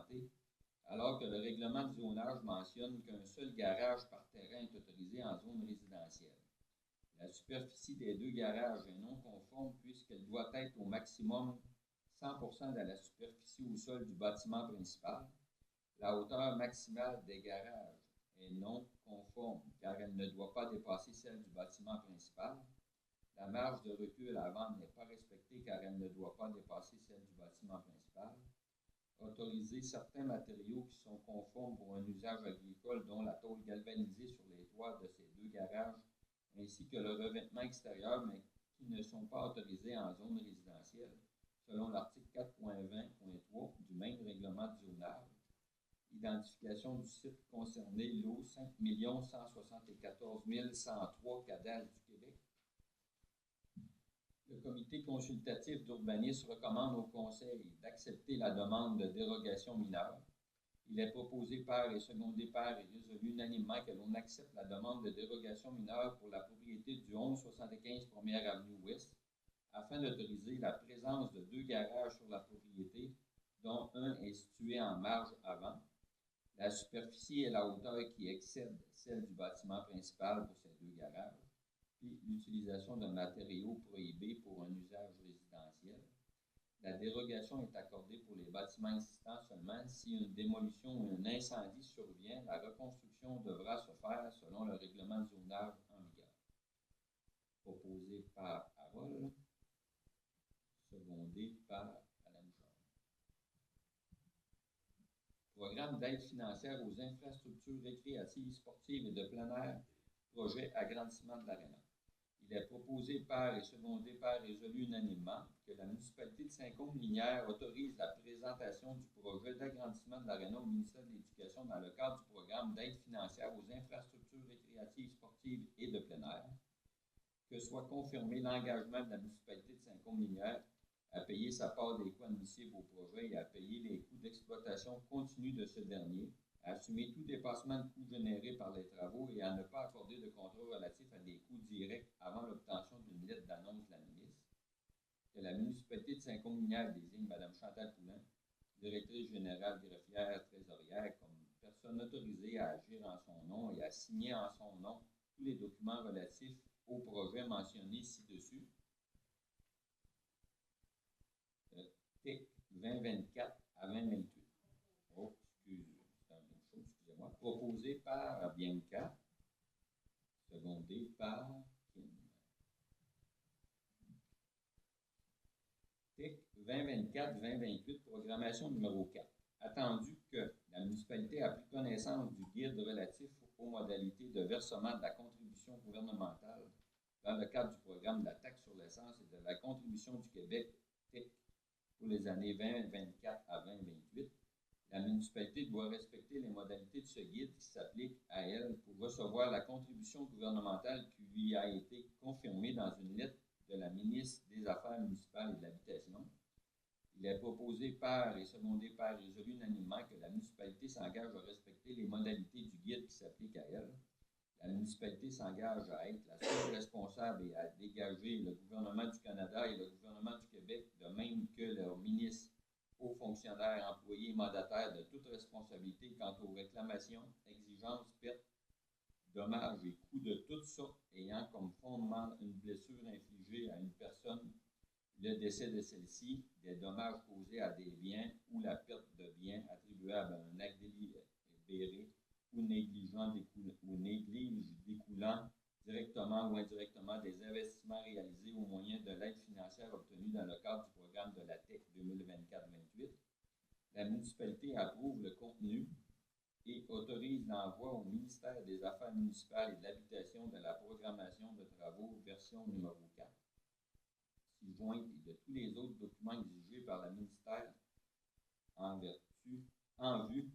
santé, alors que le règlement de zonage mentionne qu'un seul garage par terrain est autorisé en zone résidentielle. La superficie des deux garages est non conforme puisqu'elle doit être au maximum 100% de la superficie au sol du bâtiment principal. La hauteur maximale des garages est non conforme car elle ne doit pas dépasser celle du bâtiment principal. La marge de recul avant n'est pas respectée car elle ne doit pas dépasser celle du bâtiment principal. Autoriser certains matériaux qui sont conformes pour un usage agricole, dont la tôle galvanisée sur les toits de ces deux garages, ainsi que le revêtement extérieur, mais qui ne sont pas autorisés en zone résidentielle, selon l'article 4.20.3 du même règlement de zonage. Identification du site concerné, lot 5 174 103 Cadastre du Québec. Le comité consultatif d'urbanisme recommande au Conseil d'accepter la demande de dérogation mineure. Il est proposé par et secondé par et résolu unanimement que l'on accepte la demande de dérogation mineure pour la propriété du 1175 1er Avenue Ouest, afin d'autoriser la présence de deux garages sur la propriété, dont un est situé en marge avant. La superficie et la hauteur qui excèdent celle du bâtiment principal pour ces deux garages, puis l'utilisation de matériaux prohibés pour un usage résidentiel. La dérogation est accordée pour les bâtiments existants seulement si une démolition ou un incendie survient. La reconstruction devra se faire selon le règlement de zonage en vigueur. Proposé par Harold, secondé par Mme Jean. Programme d'aide financière aux infrastructures récréatives, sportives et de plein air, projet agrandissement de l'aréna. Il est proposé par et secondé par résolu unanimement que la municipalité de Saint-Côme-Linières autorise la présentation du projet d'agrandissement de l'aréna au ministère de l'Éducation dans le cadre du programme d'aide financière aux infrastructures récréatives, sportives et de plein air, que soit confirmé l'engagement de la municipalité de Saint-Côme-Linières à payer sa part des coûts admissibles au projet et à payer les coûts d'exploitation continue de ce dernier, à assumer tout dépassement de coûts générés par les travaux et à ne pas accorder de contrat relatif à des coûts directs avant l'obtention d'une lettre d'annonce de la ministre, que la municipalité de Saint-Côme-Linières désigne Mme Chantal Poulin, directrice générale greffière trésorière, comme personne autorisée à agir en son nom et à signer en son nom tous les documents relatifs au projet mentionné ci-dessus. TIC 2024 à 2028. Oh, excusez-moi. Proposé par Bianca, secondé par Kim. TIC 2024-2028, programmation numéro 4. Attendu que la municipalité a pris connaissance du guide relatif aux modalités de versement de la contribution gouvernementale dans le cadre du programme de la taxe sur l'essence et de la contribution du Québec, TIC, pour les années 2024 à 2028, la municipalité doit respecter les modalités de ce guide qui s'applique à elle pour recevoir la contribution gouvernementale qui lui a été confirmée dans une lettre de la ministre des Affaires municipales et de l'Habitation. Il est proposé par et secondé par résolu unanimement que la municipalité s'engage à respecter les modalités du guide qui s'applique à elle. La municipalité s'engage à être la seule responsable et à dégager le gouvernement du Canada et le gouvernement du Québec, de même que leurs ministres, hauts fonctionnaires, employés et mandataires, de toute responsabilité quant aux réclamations, exigences, pertes, dommages et coûts de toutes sortes ayant comme fondement une blessure infligée à une personne, le décès de celle-ci, des dommages causés à des biens ou la perte de biens attribuables à un acte délibéré ou néglige découlant directement ou indirectement des investissements réalisés au moyen de l'aide financière obtenue dans le cadre du programme de la TEC 2024-28. La municipalité approuve le contenu et autorise l'envoi au ministère des Affaires municipales et de l'Habitation de la programmation de travaux version numéro 4, ci-jointe et de tous les autres documents exigés par le ministère en vue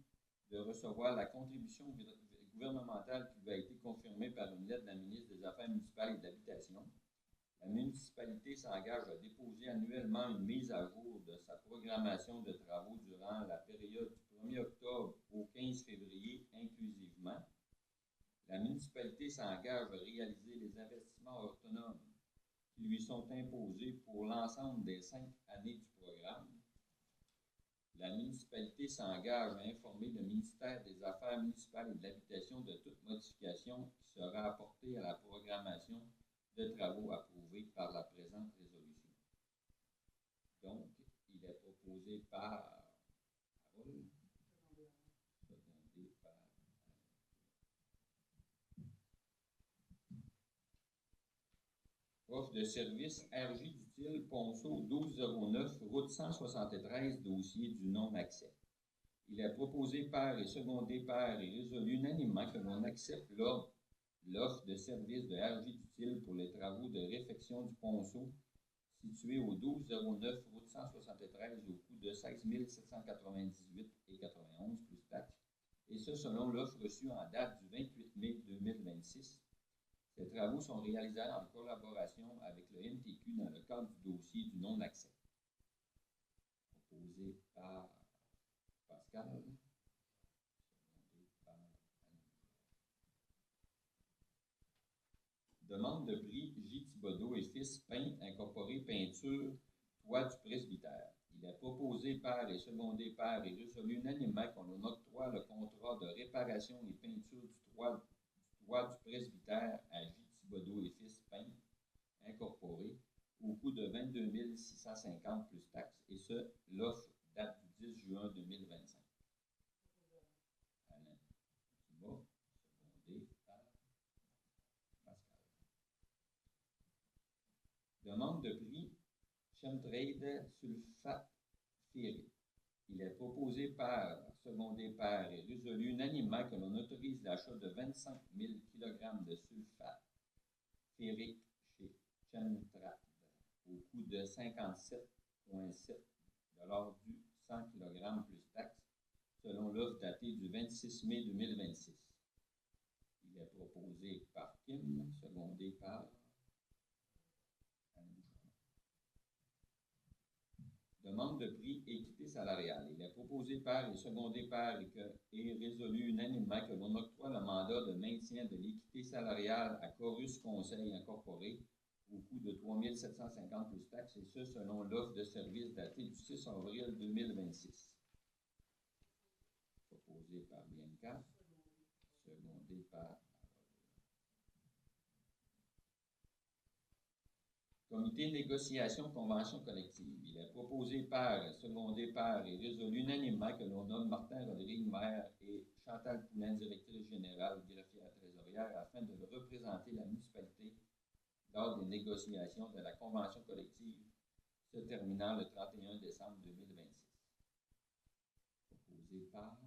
de recevoir la contribution gouvernementale qui lui a été confirmée par une lettre de la ministre des Affaires municipales et de l'Habitation. La municipalité s'engage à déposer annuellement une mise à jour de sa programmation de travaux durant la période du 1er octobre au 15 février inclusivement. La municipalité s'engage à réaliser les investissements autonomes qui lui sont imposés pour l'ensemble des 5 années du programme. la municipalité s'engage à informer le ministère des Affaires municipales et de l'Habitation de toute modification qui sera apportée à la programmation de travaux approuvés par la présente résolution. Donc, il est proposé par Harold, secondé par offre de service RJ Dutil, Ponceau 1209, route 173, dossier du non-accès. Il est proposé par et secondé par et résolu unanimement que l'on accepte l'offre de service de RJ Dutil pour les travaux de réfection du Ponceau situé au 1209, route 173, au coût de 16 798,91 plus taxes, et ce selon l'offre reçue en date du 28 mai 2026. Ces travaux sont réalisés en collaboration avec le MTQ dans le cadre du dossier du non-accès. Proposé par Pascal. Demande de prix J. Thibodeau et Fils, peintre incorporé peinture, toit du presbytère. Il est proposé par et secondé par et résolu unanimement qu'on octroie le contrat de réparation et peinture du toit du presbytère à J. Thibodeau et Fils, peintre incorporé au coût de 22 650 plus taxes, et ce, l'offre date du 10 juin 2025. Alain Thibault, secondé par Pascal. Demande de prix Chemtrade sulfate ferrique. Il est proposé par, secondé par et résolu unanimement que l'on autorise l'achat de 25 000 kg de sulfate ferrique chez Chemtrade au coût de 57,7 $ du 100 kg plus taxes, selon l'offre datée du 26 mai 2026. Il est proposé par Kim, secondé par demande de prix équité salariale. Il est proposé par et secondé par et résolu unanimement que l'on octroie le mandat de maintien de l'équité salariale à Chorus Conseil Incorporé au coût de 3 750 plus taxes, et ce selon l'offre de service datée du 6 avril 2026. Proposé par Bianca, secondé par Comité de négociation convention collective. Il est proposé par, secondé par et résolu unanimement que l'on nomme Martin Rodrigue, maire, et Chantal Poulin, directrice générale, greffière trésorière, afin de représenter la municipalité lors des négociations de la convention collective se terminant le 31 décembre 2026. Proposé par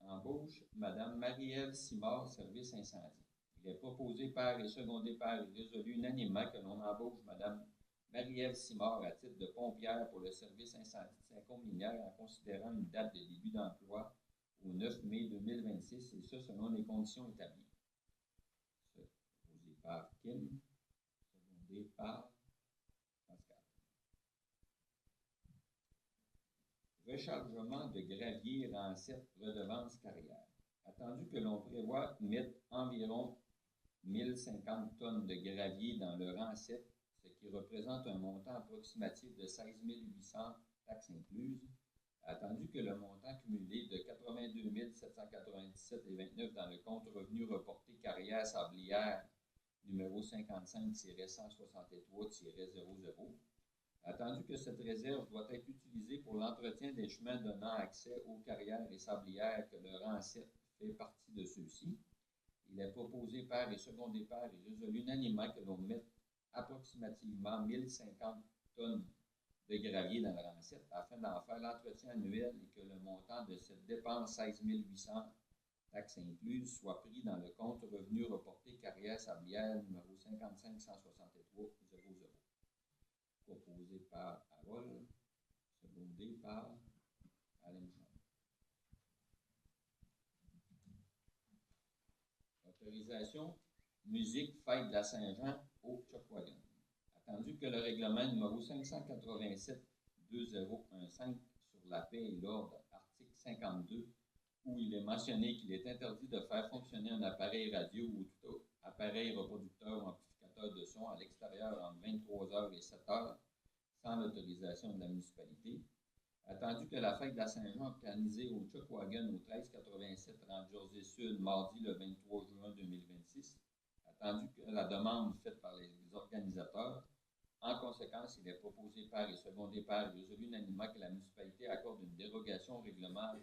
embauche Mme Marie-Ève Simard, service incendie. Il est proposé par et secondé par et résolu unanimement que l'on embauche Mme Marie-Ève Simard à titre de pompière pour le service incendie de Saint-Côme-Minière en considérant une date de début d'emploi au 9 mai 2026, et ce selon les conditions établies. Proposé par Kim, secondé par Pascal. Rechargement de gravier rang 7, redevance carrière. Attendu que l'on prévoit mettre environ 1050 tonnes de gravier dans le rang 7, ce qui représente un montant approximatif de 16 800 taxes incluses, attendu que le montant cumulé de 82 797,29 dans le compte revenu reporté carrière sablière numéro 55-163-00, attendu que cette réserve doit être utilisée pour l'entretien des chemins donnant accès aux carrières et sablières que le rang 7 fait partie de ceux-ci, il est proposé par et secondé par et résolu unanimement que l'on mette approximativement 1050 tonnes de gravier dans le rang 7 afin d'en faire l'entretien annuel et que le montant de cette dépense 16 800 taxes incluses soit pris dans le compte revenu reporté carrière sablière numéro 55-163-00. Proposé par Harold, secondé par Alain Jean. Autorisation musique fête de la Saint-Jean au Chokwagon. Attendu que le règlement numéro 587-2015 sur la paix et l'ordre, article 52, où il est mentionné qu'il est interdit de faire fonctionner un appareil radio ou tout appareil reproducteur ou amplificateur capteurs de son à l'extérieur entre 23h et 7h sans l'autorisation de la municipalité. Attendu que la fête de la Saint-Jean organisée au Chuckwagon au 1387 rang Jersey-Sud, mardi le 23 juin 2026, attendu que la demande faite par les organisateurs, en conséquence, il est proposé par et secondé par et résolu unanimement que la municipalité accorde une dérogation au règlement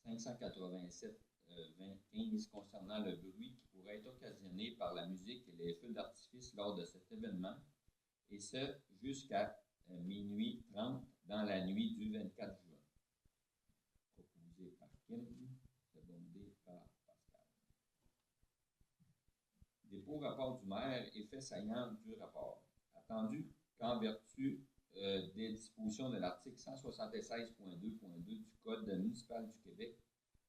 587-2015 concernant le bruit qui pourrait être occasionné par la musique et les feux d'artifice lors de cet événement, et ce jusqu'à minuit 30 dans la nuit du 24 juin. Proposé par Kim, secondé par Pascal. Dépôt rapport du maire, effet saillant du rapport. Attendu qu'en vertu des dispositions de l'article 176.2.2 du Code municipal du Québec,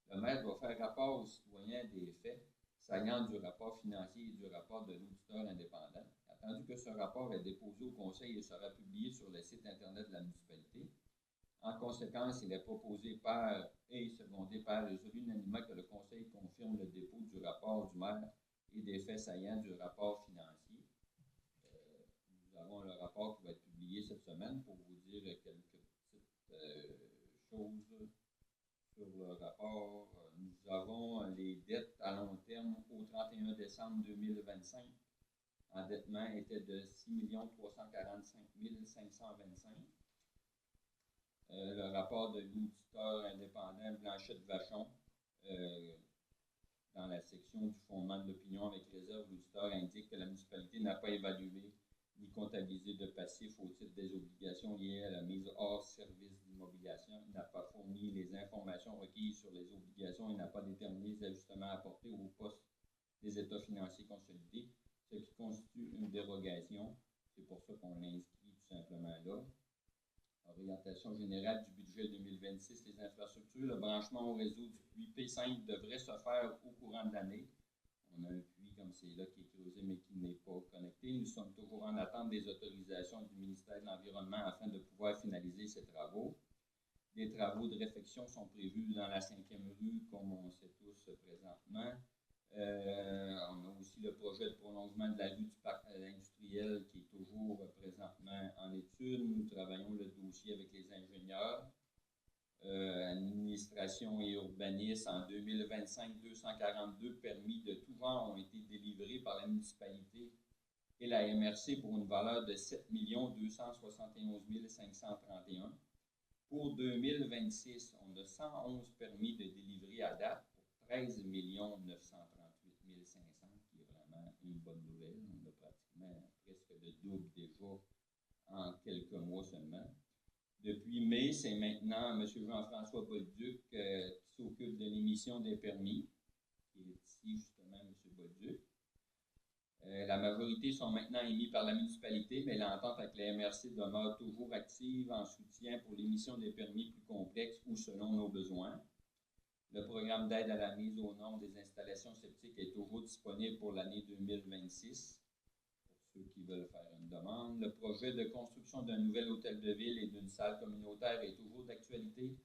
le maire doit faire rapport aux citoyens des faits saillants du rapport financier et du rapport de l'auditeur indépendant. Attendu que ce rapport est déposé au Conseil et sera publié sur le site Internet de la municipalité. En conséquence, il est proposé par et secondé par résolu unanimement que le Conseil confirme le dépôt du rapport du maire et des faits saillants du rapport financier. Nous avons le rapport qui va être publié cette semaine pour vous dire quelques petites choses sur le rapport. Nous avons les dettes à long terme au 31 décembre 2025. L'endettement était de 6 345 525. Le rapport de l'auditeur indépendant Blanchette-Vachon, dans la section du fondement de l'opinion avec réserve, l'auditeur indique que la municipalité n'a pas évalué ni comptabilisé de passifs au titre des obligations liées à la mise hors service d'immobilisation. Il n'a pas fourni les informations requises sur les obligations et n'a pas déterminé les ajustements apportés au poste des états financiers consolidés, ce qui constitue une dérogation. C'est pour ça qu'on l'inscrit tout simplement là. Orientation générale du budget 2026, les infrastructures, le branchement au réseau du puits P5 devrait se faire au courant de l'année. On a un puits comme c'est là qui est creusé mais qui n'est pas connecté. Nous sommes toujours en attente des autorisations du ministère de l'Environnement afin de pouvoir finaliser ces travaux. Des travaux de réfection sont prévus dans la 5e rue, comme on sait tous présentement. On a aussi le projet de prolongement de la rue du parc industriel qui est toujours présentement en étude. Nous travaillons le dossier avec les ingénieurs. Administration et urbanisme, en 2025, 242 permis de tout genre ont été délivrés par la municipalité et la MRC pour une valeur de 7 271 531. Pour 2026, on a 111 permis de délivrer à date pour 13 938 500, qui est vraiment une bonne nouvelle. On a pratiquement presque le double déjà en quelques mois seulement. Depuis mai, c'est maintenant M. Jean-François Bolduc qui s'occupe de l'émission des permis, qui est ici justement M. Bolduc. La majorité sont maintenant émis par la municipalité, mais l'entente avec la MRC demeure toujours active en soutien pour l'émission des permis plus complexes ou selon nos besoins. Le programme d'aide à la mise aux normes des installations septiques est toujours disponible pour l'année 2026. Ceux qui veulent faire une demande. Le projet de construction d'un nouvel hôtel de ville et d'une salle communautaire est toujours d'actualité.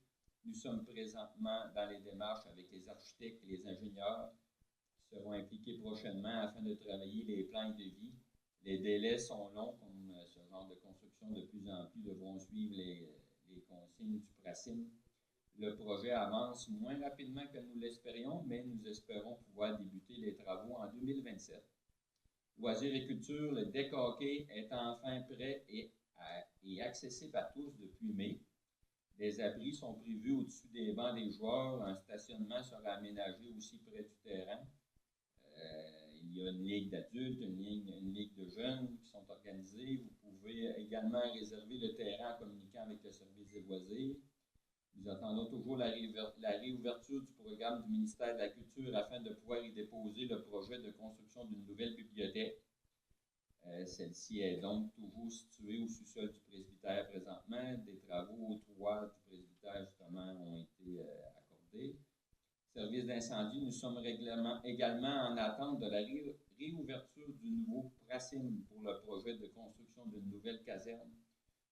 Nous sommes présentement dans les démarches avec les architectes et les ingénieurs qui seront impliqués prochainement afin de travailler les plans de vie. Les délais sont longs, comme ce genre de construction de plus en plus devront suivre les consignes du PRACIM. Le projet avance moins rapidement que nous l'espérions, mais nous espérons pouvoir débuter les travaux en 2027. Loisirs et culture, le deck hockey est enfin prêt et accessible à tous depuis mai. Des abris sont prévus au-dessus des bancs des joueurs. Un stationnement sera aménagé aussi près du terrain. Il y a une ligue d'adultes, une ligue de jeunes qui sont organisées. Vous pouvez également réserver le terrain en communiquant avec le service des loisirs. Nous attendons toujours la réouverture du programme du ministère de la Culture afin de pouvoir y déposer le projet de construction d'une nouvelle bibliothèque. Celle-ci est donc toujours située au sous-sol du presbytère présentement. Des travaux au toit du presbytère, justement, ont été accordés. Service d'incendie, nous sommes également en attente de la réouverture du nouveau PRACIM pour le projet de construction d'une nouvelle caserne.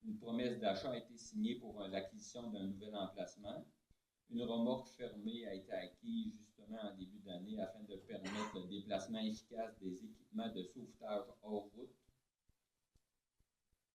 Une promesse d'achat a été signée pour l'acquisition d'un nouvel emplacement. Une remorque fermée a été acquise justement en début d'année afin de permettre le déplacement efficace des équipements de sauvetage hors route